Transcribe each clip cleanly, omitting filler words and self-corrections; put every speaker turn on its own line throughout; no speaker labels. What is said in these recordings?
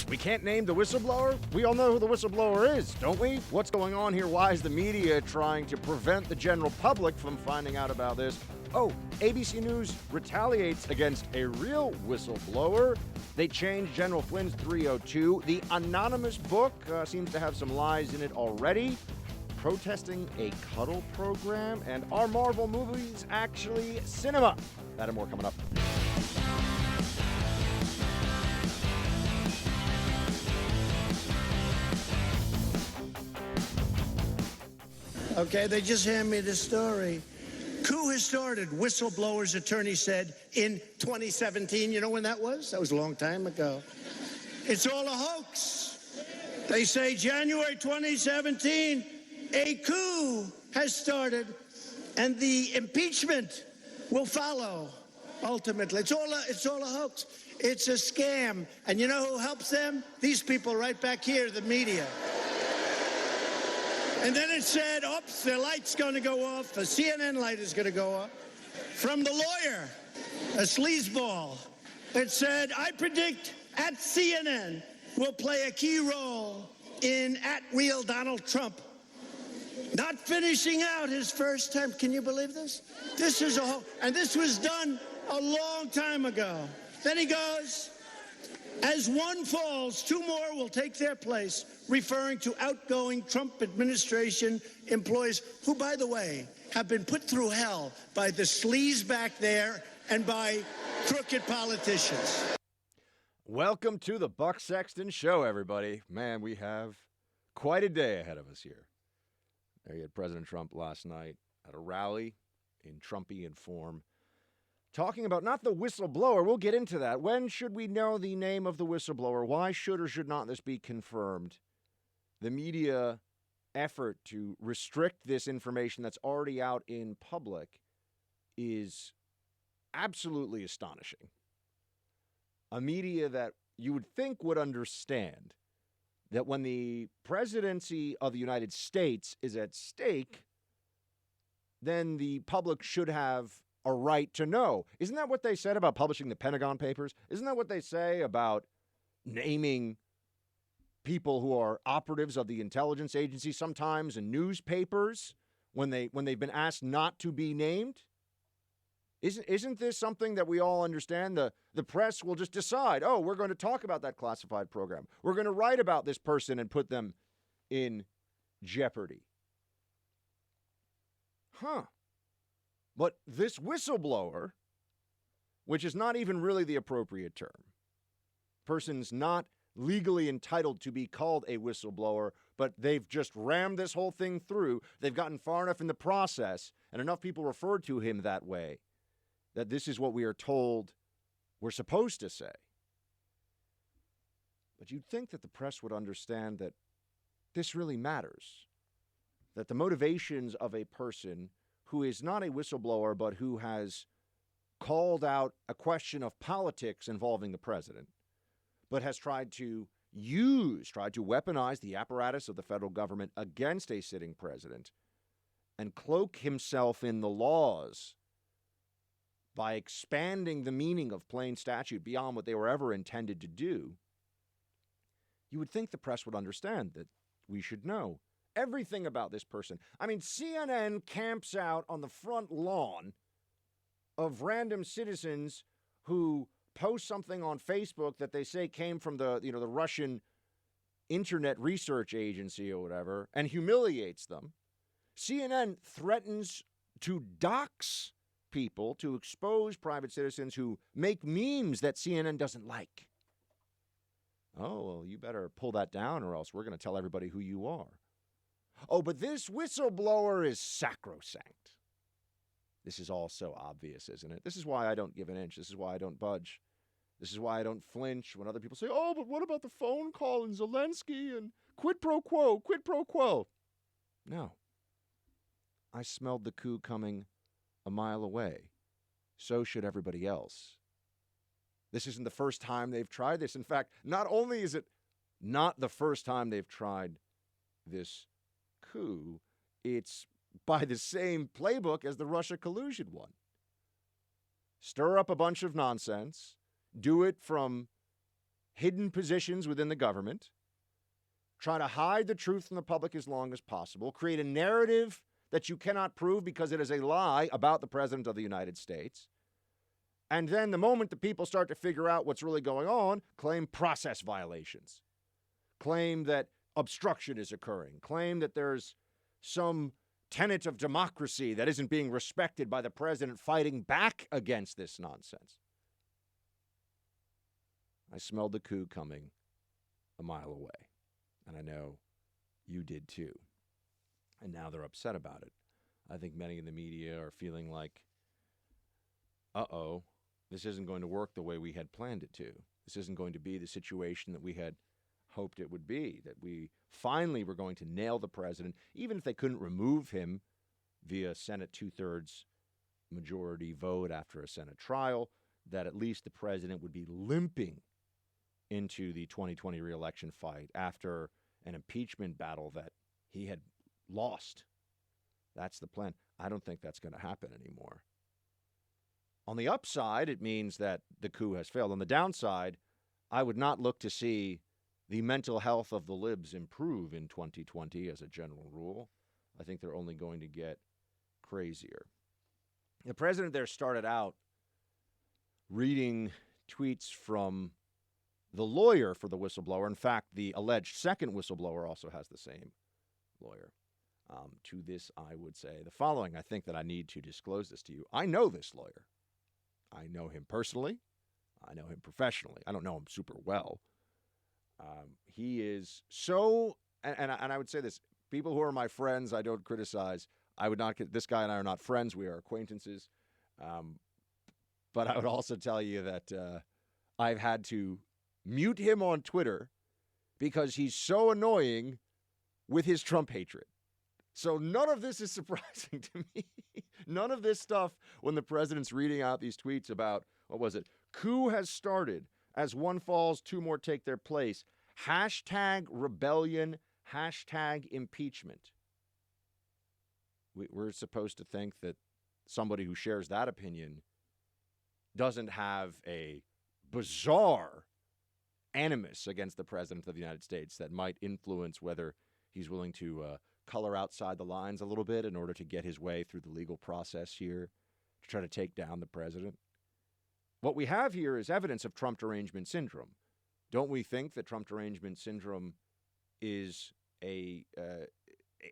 We can't name the whistleblower? We all know who the whistleblower is, don't we? What's going on here? Why is the media trying to prevent the general public from finding out about this? Oh, ABC News retaliates against a real whistleblower. They changed General Flynn's 302. The anonymous book seems to have some lies in it already. Protesting a cuddle program. And are Marvel movies actually cinema? That and more coming up.
Okay, they just handed me the story. Coup has started, whistleblower's attorney said in 2017. You know when that was? That was a long time ago. It's all a hoax. They say January 2017, a coup has started, and the impeachment will follow, ultimately. It's all a hoax. It's a scam. And you know who helps them? These people right back here, the media. And then it said, oops, the light's going to go off. The CNN light is going to go off. From the lawyer, a sleazeball, it said, I predict at CNN will play a key role in @real Donald Trump not finishing out his first term. Can you believe this? This is a whole, and this was done a long time ago. Then he goes, as one falls, two more will take their place, referring to outgoing Trump administration employees who, by the way, have been put through hell by the sleaze back there and by crooked politicians.
Welcome to the Buck Sexton Show, everybody. Man, we have quite a day ahead of us here. There you had President Trump last night at a rally in Trumpian form, talking about not the whistleblower. We'll get into that. When should we know the name of the whistleblower? Why should or should not this be confirmed? The media effort to restrict this information that's already out in public is absolutely astonishing. A media that you would think would understand that when the presidency of the United States is at stake, then the public should have a right to know. Isn't that what they said about publishing the Pentagon Papers? Isn't that what they say about naming people who are operatives of the intelligence agency sometimes in newspapers when they've been asked not to be named? Isn't this something that we all understand? The press will just decide, oh, we're going to talk about that classified program. We're going to write about this person and put them in jeopardy. Huh. But this whistleblower, which is not even really the appropriate term, person's not legally entitled to be called a whistleblower, but they've just rammed this whole thing through. They've gotten far enough in the process, and enough people referred to him that way, that this is what we are told we're supposed to say. But you'd think that the press would understand that this really matters, that the motivations of a person who is not a whistleblower, but who has called out a question of politics involving the president, but has tried to weaponize the apparatus of the federal government against a sitting president and cloak himself in the laws by expanding the meaning of plain statute beyond what they were ever intended to do. You would think the press would understand that we should know everything about this person. I mean, CNN camps out on the front lawn of random citizens who post something on Facebook that they say came from the Russian Internet Research Agency or whatever, and humiliates them. CNN threatens to dox people, to expose private citizens who make memes that CNN doesn't like. Oh, well, you better pull that down or else we're going to tell everybody who you are. Oh, but this whistleblower is sacrosanct. This is all so obvious, isn't it? This is why I don't give an inch. This is why I don't budge. This is why I don't flinch when other people say, oh, but what about the phone call and Zelensky and quid pro quo, quid pro quo? No. I smelled the coup coming a mile away. So should everybody else. This isn't the first time they've tried this. In fact, not only is it not the first time they've tried this coup, it's by the same playbook as the Russia collusion one. Stir up a bunch of nonsense, do it from hidden positions within the government, try to hide the truth from the public as long as possible, create a narrative that you cannot prove because it is a lie about the President of the United States. And then the moment the people start to figure out what's really going on, claim process violations, claim that obstruction is occurring, claim that there's some tenet of democracy that isn't being respected by the president fighting back against this nonsense. I smelled the coup coming a mile away, and I know you did too. And now they're upset about it. I think many in the media are feeling like, uh-oh, this isn't going to work the way we had planned it to. This isn't going to be the situation that we had hoped it would be, that we finally were going to nail the president, even if they couldn't remove him via Senate two-thirds majority vote after a Senate trial, that at least the president would be limping into the 2020 re-election fight after an impeachment battle that he had lost. That's the plan. I don't think that's going to happen anymore. On the upside, it means that the coup has failed. On the downside, I would not look to see the mental health of the libs improve in 2020 as a general rule. I think they're only going to get crazier. The president there started out reading tweets from the lawyer for the whistleblower. In fact, the alleged second whistleblower also has the same lawyer. To this, I would say the following. I think that I need to disclose this to you. I know this lawyer. I know him personally. I know him professionally. I don't know him super well. He is so, and I would say this, people who are my friends, I don't criticize. I would not, this guy and I are not friends. We are acquaintances. But I would also tell you that I've had to mute him on Twitter because he's so annoying with his Trump hatred. So none of this is surprising to me. None of this stuff when the president's reading out these tweets about, what was it? Coup has started. As one falls, two more take their place. Hashtag rebellion, hashtag impeachment. We're supposed to think that somebody who shares that opinion doesn't have a bizarre animus against the president of the United States that might influence whether he's willing to color outside the lines a little bit in order to get his way through the legal process here to try to take down the president. What we have here is evidence of Trump derangement syndrome. Don't we think that Trump derangement syndrome is a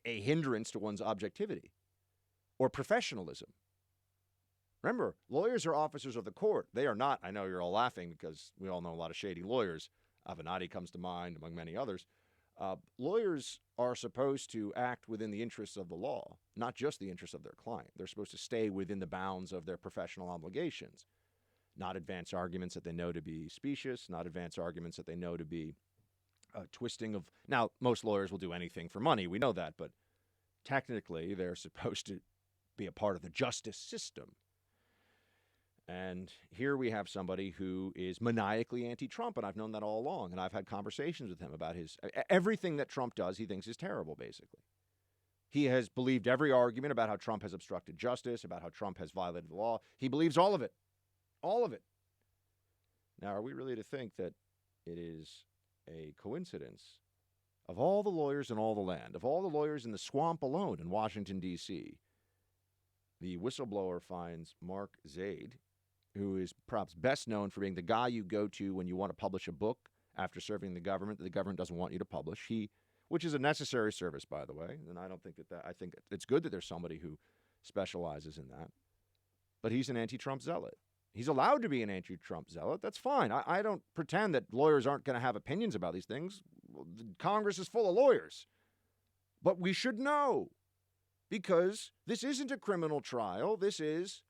hindrance to one's objectivity or professionalism? Remember, lawyers are officers of the court. They are not. I know you're all laughing because we all know a lot of shady lawyers. Avenatti comes to mind, among many others. Lawyers are supposed to act within the interests of the law, not just the interests of their client. They're supposed to stay within the bounds of their professional obligations, not advance arguments that they know to be specious, not advance arguments that they know to be twisting of... Now, most lawyers will do anything for money. We know that, but technically they're supposed to be a part of the justice system. And here we have somebody who is maniacally anti-Trump, and I've known that all along, and I've had conversations with him about everything that Trump does, he thinks is terrible, basically. He has believed every argument about how Trump has obstructed justice, about how Trump has violated the law. He believes all of it. All of it. Now, are we really to think that it is a coincidence of all the lawyers in all the land, of all the lawyers in the swamp alone in Washington, D.C., the whistleblower finds Mark Zaid, who is perhaps best known for being the guy you go to when you want to publish a book after serving the government that the government doesn't want you to publish. Which is a necessary service, by the way, and I don't think that I think it's good that there's somebody who specializes in that. But he's an anti-Trump zealot. He's allowed to be an anti-Trump zealot. That's fine. I don't pretend that lawyers aren't going to have opinions about these things. Congress is full of lawyers. But we should know, because this isn't a criminal trial. This is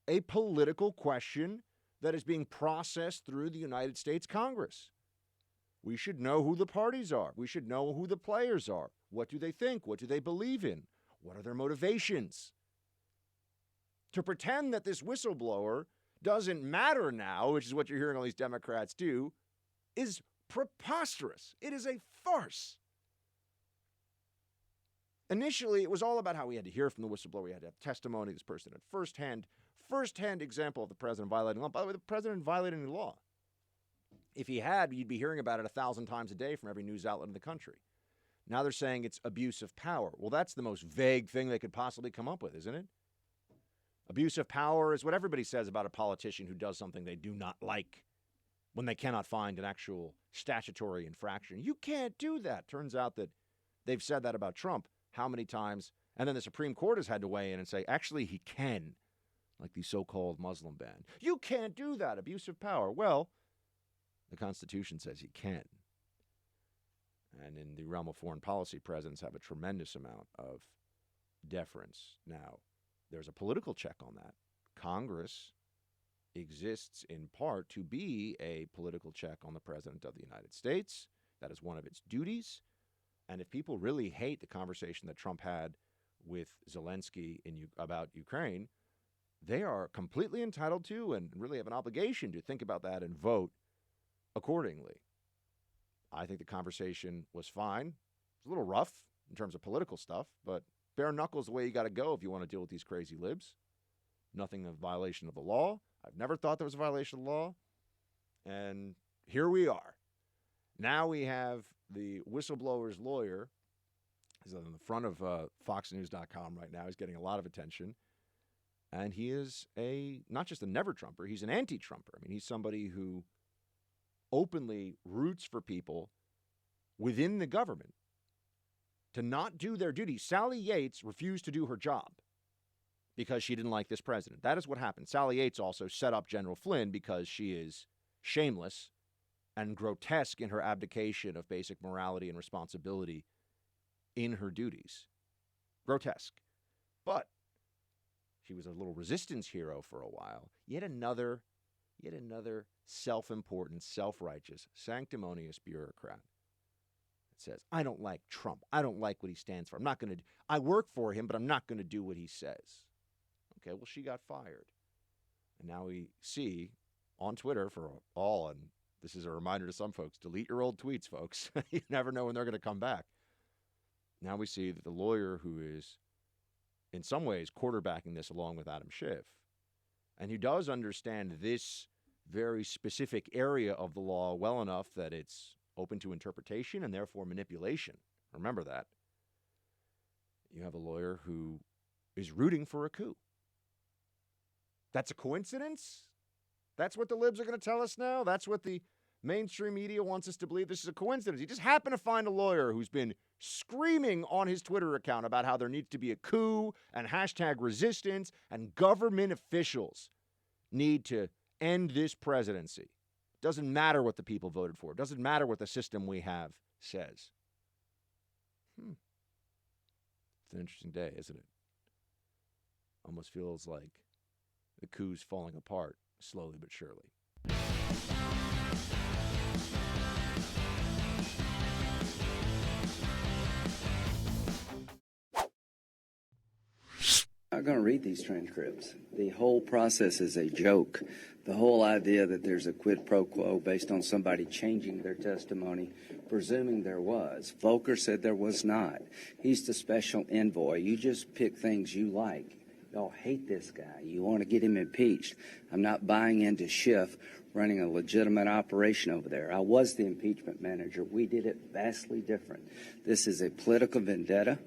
a political question that is being processed through the United States Congress. We should know who the parties are. We should know who the players are. What do they think? What do they believe in? What are their motivations? To pretend that this whistleblower doesn't matter now, which is what you're hearing all these Democrats do, is preposterous. It is a farce. Initially, it was all about how we had to hear from the whistleblower. We had to have testimony. This person had firsthand example of the president violating law. By the way, the president violated any law. If he had, you'd be hearing about it 1,000 times a day from every news outlet in the country. Now they're saying it's abuse of power. Well, that's the most vague thing they could possibly come up with, isn't it? Abuse of power is what everybody says about a politician who does something they do not like when they cannot find an actual statutory infraction. You can't do that. Turns out that they've said that about Trump how many times, and then the Supreme Court has had to weigh in and say, actually, he can, like the so-called Muslim ban. You can't do that, abuse of power. Well, the Constitution says he can. And in the realm of foreign policy, presidents have a tremendous amount of deference. Now, there's a political check on that. Congress exists in part to be a political check on the President of the United States. That is one of its duties. And if people really hate the conversation that Trump had with Zelensky about Ukraine, they are completely entitled to and really have an obligation to think about that and vote accordingly. I think the conversation was fine. It's a little rough in terms of political stuff, but bare knuckles the way you got to go if you want to deal with these crazy libs. Nothing of violation of the law. I've never thought there was a violation of the law. And here we are. Now we have the whistleblower's lawyer. He's on the front of FoxNews.com right now. He's getting a lot of attention. And he is not just a never-Trumper, he's an anti-Trumper. I mean, he's somebody who openly roots for people within the government to not do their duty. Sally Yates refused to do her job because she didn't like this president. That is what happened. Sally Yates also set up General Flynn because she is shameless and grotesque in her abdication of basic morality and responsibility in her duties. Grotesque. But she was a little resistance hero for a while. Yet another self-important, self-righteous, sanctimonious bureaucrat that says, I don't like Trump. I don't like what he stands for. I work for him, but I'm not going to do what he says. Okay, well, she got fired. And now we see on Twitter for all, and this is a reminder to some folks, delete your old tweets, folks. You never know when they're going to come back. Now we see that the lawyer who is, in some ways, quarterbacking this along with Adam Schiff, and who does understand this very specific area of the law well enough that it's open to interpretation and therefore manipulation. Remember that. You have a lawyer who is rooting for a coup. That's a coincidence? That's what the libs are going to tell us now? That's what the mainstream media wants us to believe? This is a coincidence. You just happen to find a lawyer who's been screaming on his Twitter account about how there needs to be a coup and hashtag resistance and government officials need to end this presidency. Doesn't matter what the people voted for. Doesn't matter what the system we have says. It's an interesting day, isn't it? Almost feels like the coup's falling apart slowly but surely.
I'm not going to read these transcripts. The whole process is a joke. The whole idea that there's a quid pro quo based on somebody changing their testimony, presuming there was. Volker said there was not. He's the special envoy. You just pick things you like. Y'all hate this guy. You want to get him impeached. I'm not buying into Schiff running a legitimate operation over there. I was the impeachment manager. We did it vastly different. This is a political vendetta.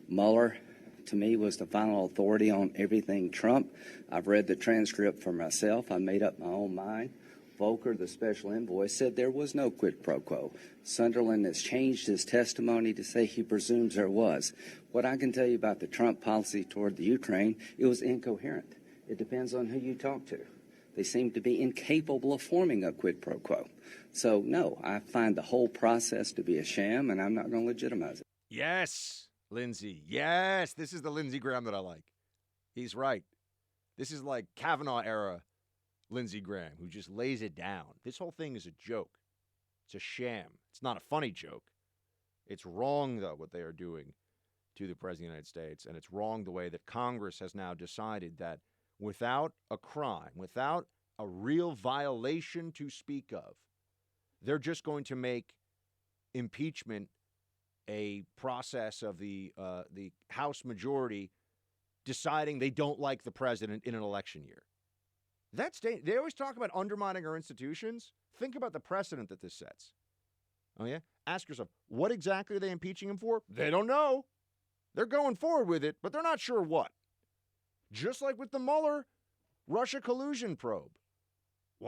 Mueller, to me, was the final authority on everything Trump. I've read the transcript for myself. I made up my own mind. Volker, the special envoy, said there was no quid pro quo. Sunderland has changed his testimony to say he presumes there was. What I can tell you about the Trump policy toward the Ukraine, it was incoherent. It depends on who you talk to. They seem to be incapable of forming a quid pro quo. So, no, I find the whole process to be a sham, and I'm not going to legitimize it.
Yes, Lindsey. Yes, this is the Lindsey Graham that I like. He's right. This is like Kavanaugh era Lindsey Graham, who just lays it down. This whole thing is a joke. It's a sham. It's not a funny joke. It's wrong, though, what they are doing to the President of the United States, and it's wrong the way that Congress has now decided that without a crime, without a real violation to speak of, they're just going to make impeachment a process of the House majority deciding they don't like the president in an election year. They always talk about undermining our institutions. Think about the precedent that this sets. Oh, yeah? Ask yourself, what exactly are they impeaching him for? They don't know. They're going forward with it, but they're not sure what. Just like with the Mueller Russia collusion probe.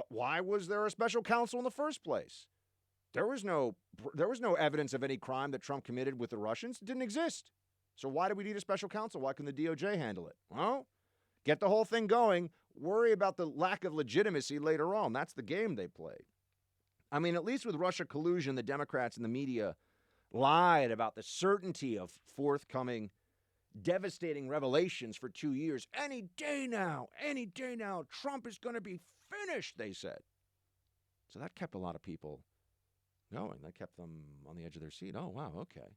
Why was there a special counsel in the first place? There was no evidence of any crime that Trump committed with the Russians. It didn't exist. So why do we need a special counsel? Why can the DOJ handle it? Well, get the whole thing going. Worry about the lack of legitimacy later on. That's the game they play. I mean, at least with Russia collusion, the Democrats and the media lied about the certainty of forthcoming devastating revelations for 2 years. Any day now, Trump is going to be finished, they said. So that kept a lot of people going. That kept them on the edge of their seat. Oh, wow, okay.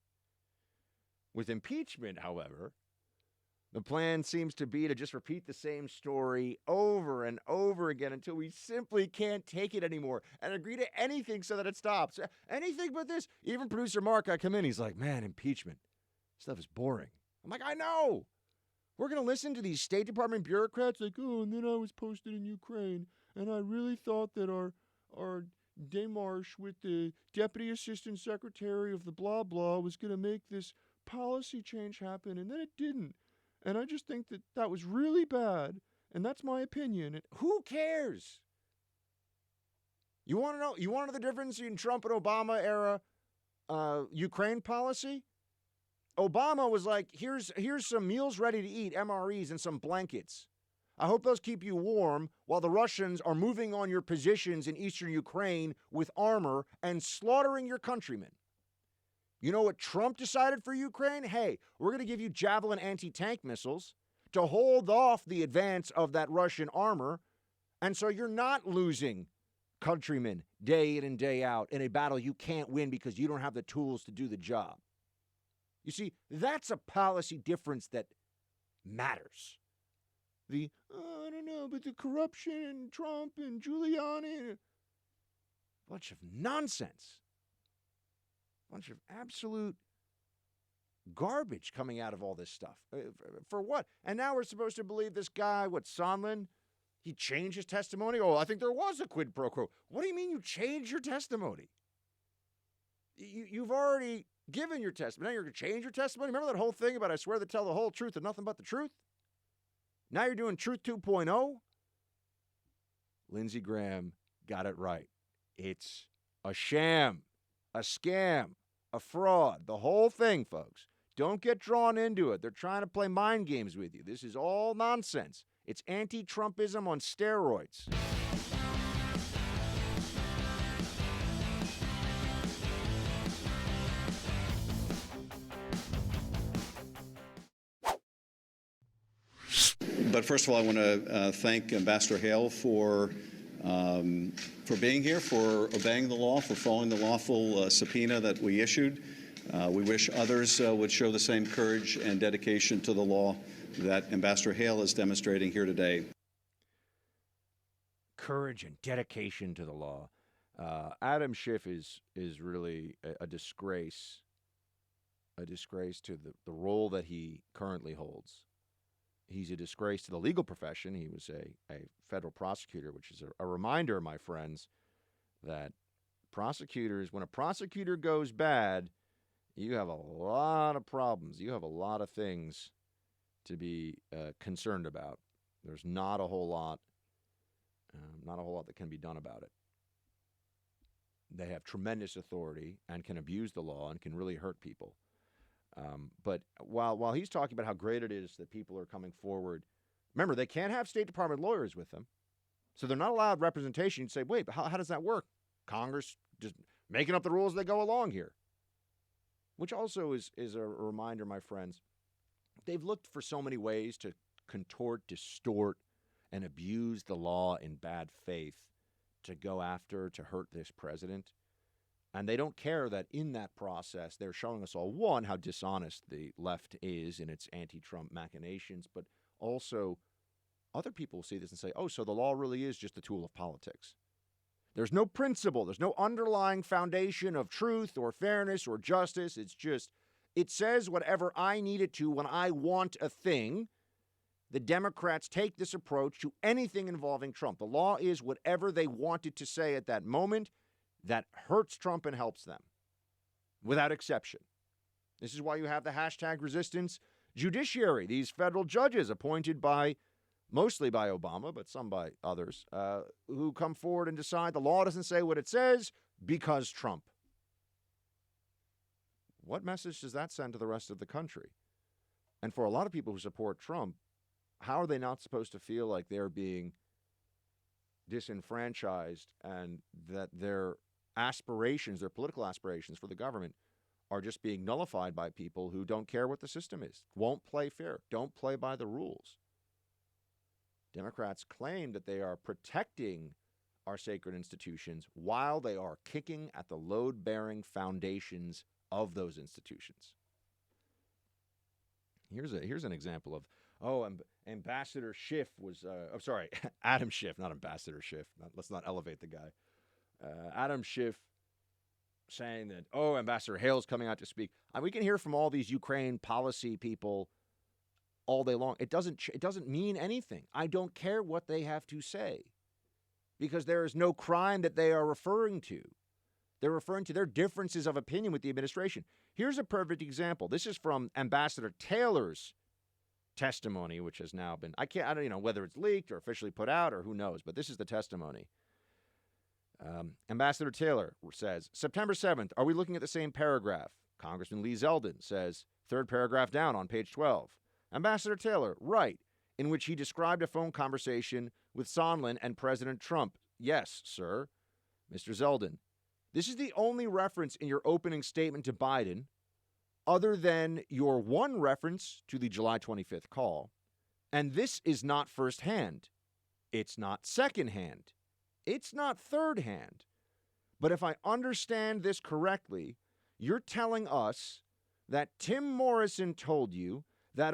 With impeachment, however, the plan seems to be to just repeat the same story over and over again until we simply can't take it anymore and agree to anything so that it stops. Anything but this. Even producer Mark, I come in, he's like, man, impeachment stuff is boring. I'm like, I know. We're going to listen to these State Department bureaucrats like, oh, and then I was posted in Ukraine, and I really thought that our démarche with the Deputy Assistant Secretary of the blah blah was going to make this policy change happen, and then it didn't. And I just think that that was really bad, and that's my opinion. And who cares? You want to know? You want to know the difference in Trump and Obama era Ukraine policy? Obama was like, here's some meals ready to eat, MREs, and some blankets. I hope those keep you warm while the Russians are moving on your positions in eastern Ukraine with armor and slaughtering your countrymen. You know what Trump decided for Ukraine? Hey, we're going to give you Javelin anti-tank missiles to hold off the advance of that Russian armor, and so you're not losing countrymen day in and day out in a battle you can't win because you don't have the tools to do the job. You see, that's a policy difference that matters. I don't know, but the corruption and Trump and Giuliani, a bunch of nonsense. A bunch of absolute garbage coming out of all this stuff. For what? And now we're supposed to believe this guy, Sondland, he changed his testimony? Oh, I think there was a quid pro quo. What do you mean you changed your testimony? You've already given your testimony. Now you're going to change your testimony? Remember that whole thing about I swear to tell the whole truth and nothing but the truth? Now you're doing Truth 2.0? Lindsey Graham got it right. It's a sham, a scam, a fraud. The whole thing, folks. Don't get drawn into it. They're trying to play mind games with you. This is all nonsense. It's anti-Trumpism on steroids.
But first of all, I want to thank Ambassador Hale for being here, for obeying the law, for following the lawful subpoena that we issued. We wish others would show the same courage and dedication to the law that Ambassador Hale is demonstrating here today.
Courage and dedication to the law. Adam Schiff is really a disgrace to the role that he currently holds. He's a disgrace to the legal profession. He was a federal prosecutor, which is a reminder, my friends, that prosecutors, when a prosecutor goes bad, you have a lot of problems. You have a lot of things to be concerned about. There's not a whole lot that can be done about it. They have tremendous authority and can abuse the law and can really hurt people. But while he's talking about how great it is that people are coming forward, remember, they can't have State Department lawyers with them. So they're not allowed representation. You'd say, wait, but how does that work? Congress just making up the rules as they go along here. Which also is a reminder, my friends, they've looked for so many ways to contort, distort, and abuse the law in bad faith to go after, to hurt this president. And they don't care that in that process, they're showing us all, one, how dishonest the left is in its anti-Trump machinations, but also other people will see this and say, oh, so the law really is just a tool of politics. There's no principle. There's no underlying foundation of truth or fairness or justice. It's just, it says whatever I need it to when I want a thing. the Democrats take this approach to anything involving Trump. The law is whatever they wanted to say at that moment that hurts Trump and helps them, without exception. This is why you have the hashtag resistance judiciary, these federal judges appointed by, mostly by Obama, but some by others, who come forward and decide the law doesn't say what it says because Trump. What message does that send to the rest of the country? And for a lot of people who support Trump, how are they not supposed to feel like they're being disenfranchised and that their aspirations, their political aspirations for the government, are just being nullified by people who don't care what the system is, won't play fair, don't play by the rules? Democrats claim that they are protecting our sacred institutions while they are kicking at the load-bearing foundations of those institutions. Here's an example of, Ambassador Schiff was, Adam Schiff, not Ambassador Schiff. Let's not elevate the guy. Adam Schiff saying that, Ambassador Hale's coming out to speak. We can hear from all these Ukraine policy people all day long. It doesn't mean anything. I don't care what they have to say, because there is no crime that they are referring to. They're referring to their differences of opinion with the administration. Here's a perfect example. This is from Ambassador Taylor's testimony, which has now been, I don't know whether it's leaked or officially put out or who knows, but this is the testimony. Ambassador Taylor says, September 7th, are we looking at the same paragraph? Congressman Lee Zeldin says, third paragraph down on page 12. Ambassador Taylor, right, in which he described a phone conversation with Sondland and President Trump. Yes, sir. Mr. Zeldin, this is the only reference in your opening statement to Biden, other than your one reference to the July 25th call. And this is not firsthand. It's not secondhand. It's not thirdhand. But if I understand this correctly, you're telling us that Tim Morrison told you, that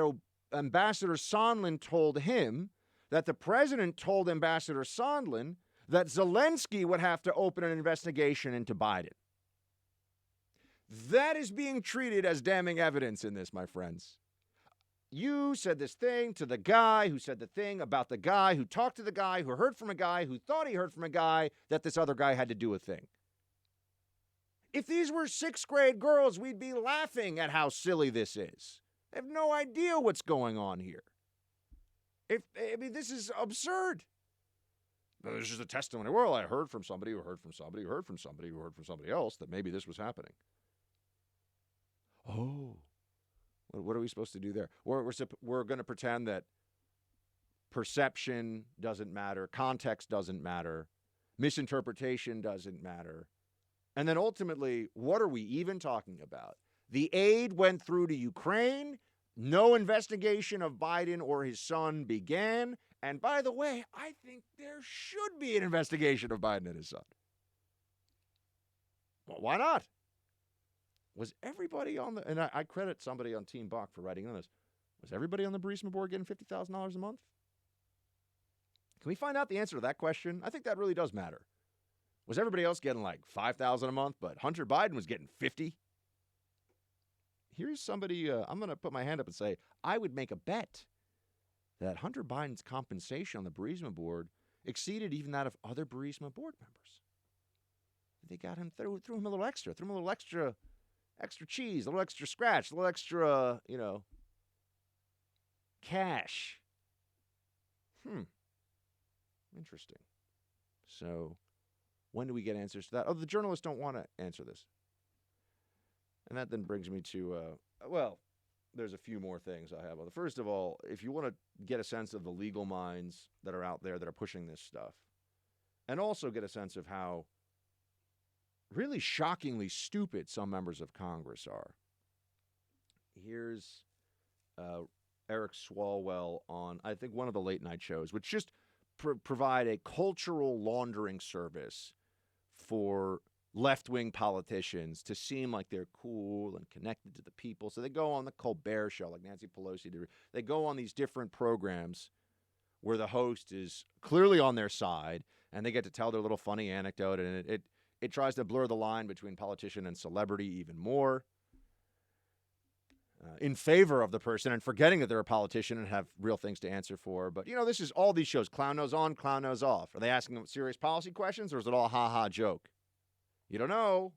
Ambassador Sondland told him, that the president told Ambassador Sondland that Zelensky would have to open an investigation into Biden. That is being treated as damning evidence in this, my friends. You said this thing to the guy who said the thing about the guy who talked to the guy who heard from a guy who thought he heard from a guy that this other guy had to do a thing. If these were sixth grade girls, we'd be laughing at how silly this is. They have no idea what's going on here. This is absurd. But this is a testimony. Well, I heard from somebody who heard from somebody who heard from somebody who heard from somebody else that maybe this was happening. Oh, what are we supposed to do there? We're going to pretend that perception doesn't matter, context doesn't matter, misinterpretation doesn't matter. And then ultimately, what are we even talking about? The aid went through to Ukraine. No investigation of Biden or his son began. And by the way, I think there should be an investigation of Biden and his son. Well, why not? Was everybody on the, and I credit somebody on Team Bach for writing on this, was everybody on the Burisma board getting $50,000 a month? Can we find out the answer to that question? I think that really does matter. Was everybody else getting like $5,000 a month, but Hunter Biden was getting $50,000? Here's somebody, I'm going to put my hand up and say, I would make a bet that Hunter Biden's compensation on the Burisma board exceeded even that of other Burisma board members. They got him, threw him a little extra, extra cheese, a little extra scratch, a little extra, cash. Interesting. So when do we get answers to that? Oh, the journalists don't want to answer this. And that then brings me to, there's a few more things I have. First of all, if you want to get a sense of the legal minds that are out there that are pushing this stuff, and also get a sense of how really shockingly stupid some members of Congress are. Here's Eric Swalwell on, I think, one of the late night shows, which just provide a cultural laundering service for left-wing politicians to seem like they're cool and connected to the people. So they go on the Colbert Show, like Nancy Pelosi did. They go on these different programs where the host is clearly on their side, and they get to tell their little funny anecdote, and it tries to blur the line between politician and celebrity even more. in favor of the person and forgetting that they're a politician and have real things to answer for. But, this is all these shows, clown nose on, clown nose off. Are they asking them serious policy questions, or is it all ha-ha joke? You don't know.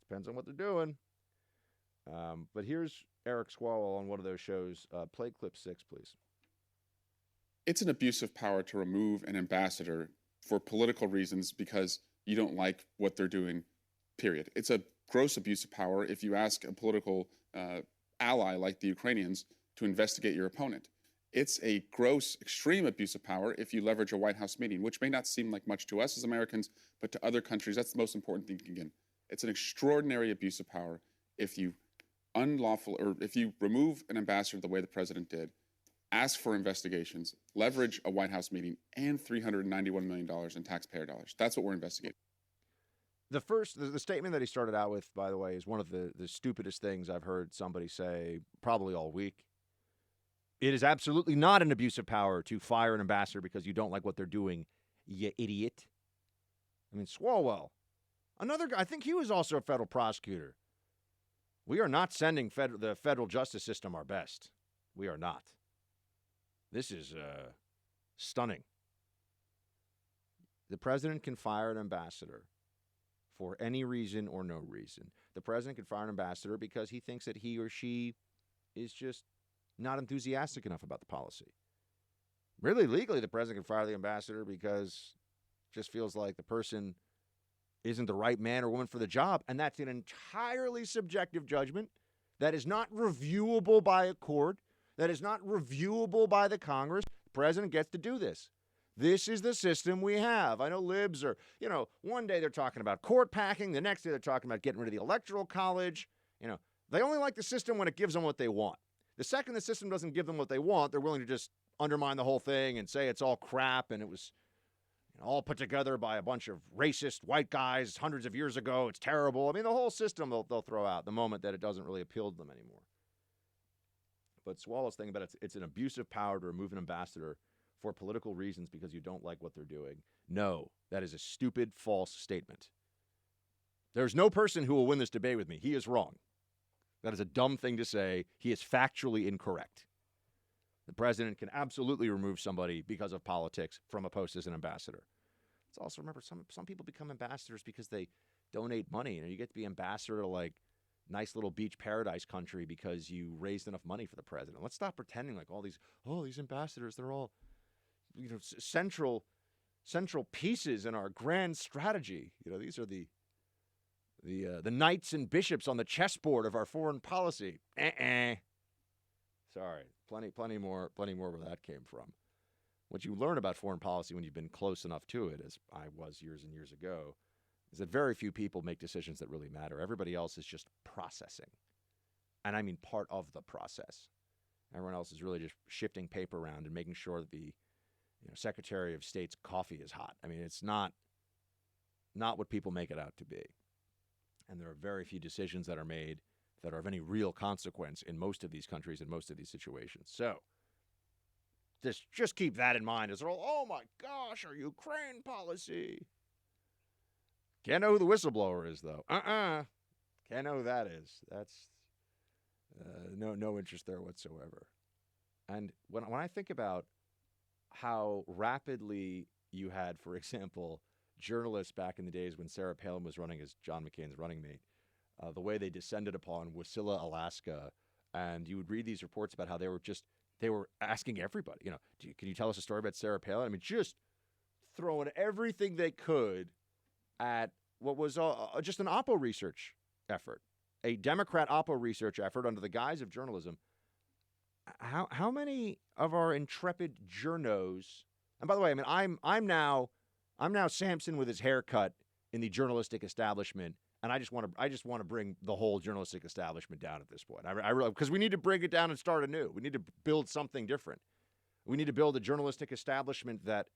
Depends on what they're doing. But here's Eric Swalwell on one of those shows. Play clip 6, please.
It's an abuse of power to remove an ambassador for political reasons because you don't like what they're doing, period. It's a gross abuse of power if you ask a political ally like the Ukrainians to investigate your opponent. It's a gross, extreme abuse of power if you leverage a White House meeting, which may not seem like much to us as Americans, but to other countries, that's the most important thing you can get. It's an extraordinary abuse of power if you if you remove an ambassador the way the president did, ask for investigations, leverage a White House meeting, and $391 million in taxpayer dollars. That's what we're investigating.
The statement that he started out with, by the way, is one of the stupidest things I've heard somebody say probably all week. It is absolutely not an abuse of power to fire an ambassador because you don't like what they're doing, you idiot. I mean, Swalwell, another guy, I think he was also a federal prosecutor. We are not sending the federal justice system our best. We are not. This is stunning. The president can fire an ambassador for any reason or no reason. The president can fire an ambassador because he thinks that he or she is just not enthusiastic enough about the policy. Really, legally, the president can fire the ambassador because it just feels like the person isn't the right man or woman for the job, and that's an entirely subjective judgment that is not reviewable by a court, that is not reviewable by the Congress. The president gets to do this. This is the system we have. I know libs are, one day they're talking about court packing, the next day they're talking about getting rid of the Electoral College. They only like the system when it gives them what they want. The second the system doesn't give them what they want, they're willing to just undermine the whole thing and say it's all crap and it was all put together by a bunch of racist white guys hundreds of years ago. It's terrible. I mean, the whole system they'll throw out the moment that it doesn't really appeal to them anymore. But Swallow's thing about it's an abuse of power to remove an ambassador for political reasons because you don't like what they're doing. No, that is a stupid, false statement. There's no person who will win this debate with me. He is wrong. That is a dumb thing to say. He is factually incorrect. The president can absolutely remove somebody because of politics from a post as an ambassador. Let's also remember some people become ambassadors because they donate money. You get to be ambassador to like nice little beach paradise country because you raised enough money for the president. Let's stop pretending like all these ambassadors, they're all central pieces in our grand strategy. These are the knights and bishops on the chessboard of our foreign policy. Sorry, plenty more where that came from. What you learn about foreign policy when you've been close enough to it, as I was years and years ago, is that very few people make decisions that really matter. Everybody else is just processing. And I mean part of the process. Everyone else is really just shifting paper around and making sure that the Secretary of State's coffee is hot. I mean, it's not what people make it out to be. And there are very few decisions that are made that are of any real consequence in most of these countries and most of these situations. So just keep that in mind as well. Oh my gosh, our Ukraine policy. Can't know who the whistleblower is, though. Can't know who that is. That's no interest there whatsoever. And when I think about how rapidly you had, for example, journalists back in the days when Sarah Palin was running as John McCain's running mate, the way they descended upon Wasilla, Alaska, and you would read these reports about how they were asking everybody, can you tell us a story about Sarah Palin? I mean, just throwing everything they could at what was just an Oppo research effort, a Democrat Oppo research effort under the guise of journalism. How many of our intrepid journos? And by the way, I mean I'm now Samson with his haircut in the journalistic establishment, and I just want to bring the whole journalistic establishment down at this point. I really, because we need to break it down and start anew. We need to build something different. We need to build a journalistic establishment that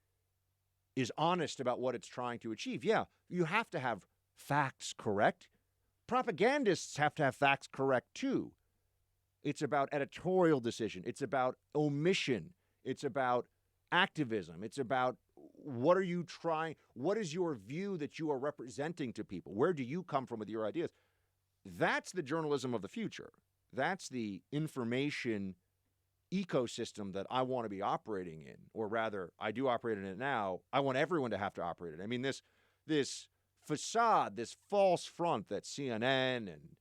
is honest about what it's trying to achieve. Yeah, you have to have facts correct. Propagandists have to have facts correct too. It's about editorial decision. It's about omission. It's about activism. It's about what are you trying, what is your view that you are representing to people? Where do you come from with your ideas? That's the journalism of the future. That's the information ecosystem that I want to be operating in, or rather, I do operate in it now. I want everyone to have to operate in it. I mean, this facade, this false front that CNN and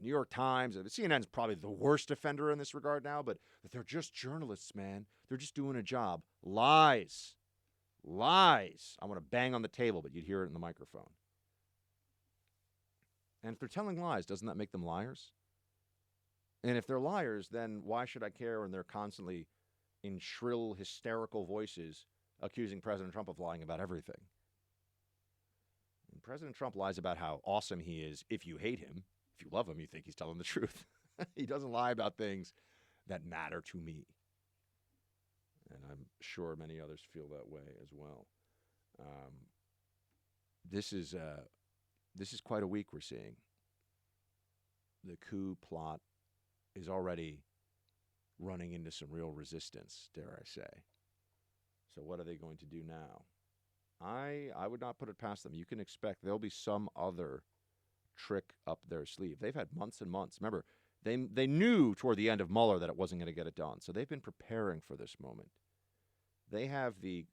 New York Times, CNN's probably the worst offender in this regard now, but that they're just journalists, man. They're just doing a job. Lies. Lies. I want to bang on the table, but you'd hear it in the microphone. And if they're telling lies, doesn't that make them liars? And if they're liars, then why should I care when they're constantly in shrill, hysterical voices accusing President Trump of lying about everything? And President Trump lies about how awesome he is if you hate him. If you love him, you think he's telling the truth. He doesn't lie about things that matter to me. And I'm sure many others feel that way as well. This is quite a week we're seeing. The coup plot is already running into some real resistance, dare I say. So what are they going to do now? I would not put it past them. You can expect there'll be some other trick up their sleeve. They've had months and months. Remember, they knew toward the end of Mueller that it wasn't going to get it done. So they've been preparing for this moment. They have the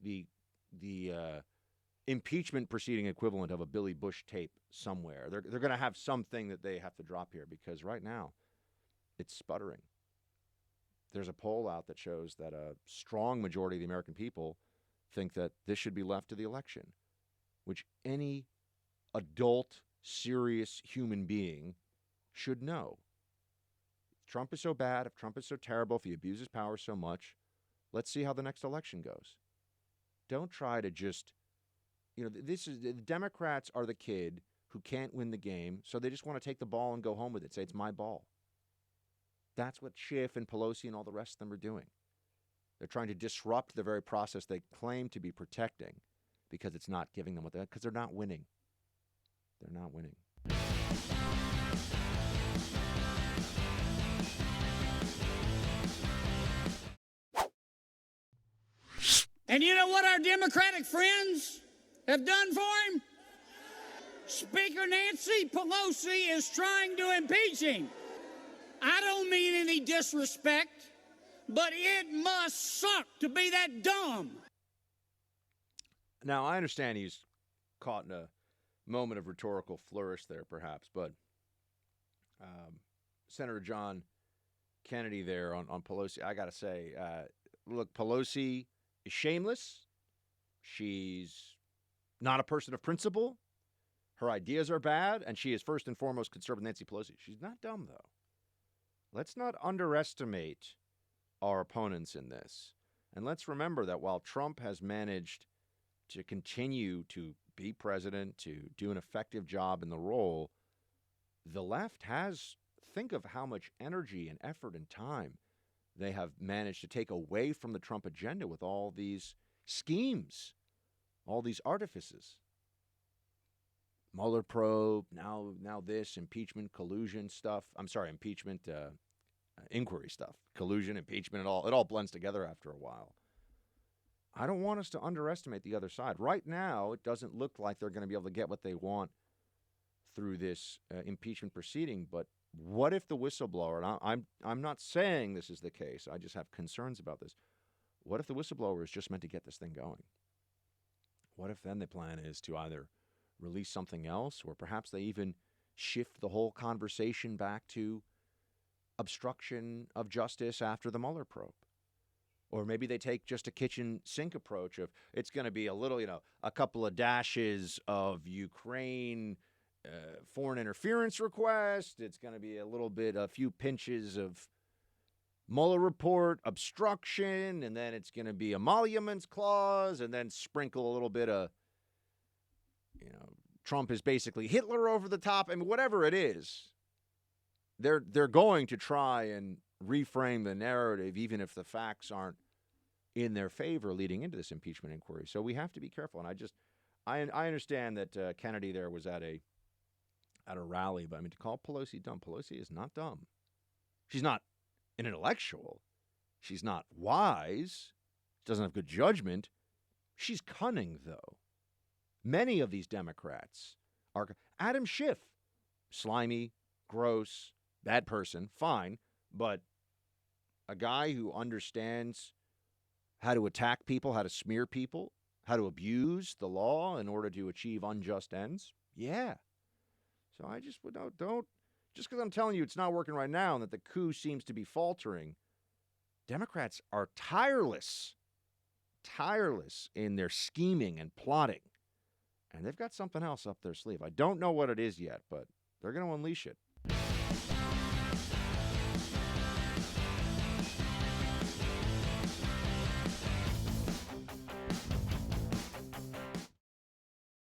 impeachment proceeding equivalent of a Billy Bush tape somewhere. They're going to have something that they have to drop here because right now it's sputtering. There's a poll out that shows that a strong majority of the American people think that this should be left to the election, which any adult, serious human being should know. If Trump is so bad, if Trump is so terrible, if he abuses power so much, let's see how the next election goes. Don't try to just, the Democrats are the kid who can't win the game, so they just want to take the ball and go home with it, say it's my ball. That's what Schiff and Pelosi and all the rest of them are doing. They're trying to disrupt the very process they claim to be protecting because it's not giving them what they, because they're not winning. They're not winning.
And you know what our Democratic friends have done for him? Speaker Nancy Pelosi is trying to impeach him. I don't mean any disrespect, but it must suck to be that dumb.
Now, I understand he's caught in a moment of rhetorical flourish there, perhaps, but Senator John Kennedy there on Pelosi, I got to say, look, Pelosi is shameless. She's not a person of principle. Her ideas are bad, and she is first and foremost conservative Nancy Pelosi. She's not dumb, though. Let's not underestimate our opponents in this. And let's remember that while Trump has managed to continue to be president, to do an effective job in the role, the left has, think of how much energy and effort and time they have managed to take away from the Trump agenda with all these schemes, all these artifices. Mueller probe, now this, impeachment, collusion stuff. I'm sorry, impeachment, inquiry stuff. Collusion, impeachment, it all blends together after a while. I don't want us to underestimate the other side. Right now, it doesn't look like they're going to be able to get what they want through this impeachment proceeding, but what if the whistleblower, and I'm not saying this is the case, I just have concerns about this. What if the whistleblower is just meant to get this thing going? What if then the plan is to either release something else, or perhaps they even shift the whole conversation back to obstruction of justice after the Mueller probe? Or maybe they take just a kitchen sink approach of it's going to be a little, a couple of dashes of Ukraine foreign interference request. It's going to be a few pinches of Mueller report, obstruction, and then it's going to be emoluments clause, and then sprinkle a little bit of, Trump is basically Hitler over the top. I mean, whatever it is, they're going to try and reframe the narrative, even if the facts aren't in their favor leading into this impeachment inquiry. So we have to be careful. And I understand that Kennedy there was at a rally, but I mean, to call Pelosi dumb, Pelosi is not dumb. She's not an intellectual. She's not wise. She doesn't have good judgment. She's cunning, though. Many of these Democrats are. Adam Schiff, slimy, gross, bad person, fine. But a guy who understands how to attack people, how to smear people, how to abuse the law in order to achieve unjust ends, yeah. So I just would don't just because I'm telling you it's not working right now and that the coup seems to be faltering, Democrats are tireless in their scheming and plotting. And they've got something else up their sleeve. I don't know what it is yet, but they're going to unleash it.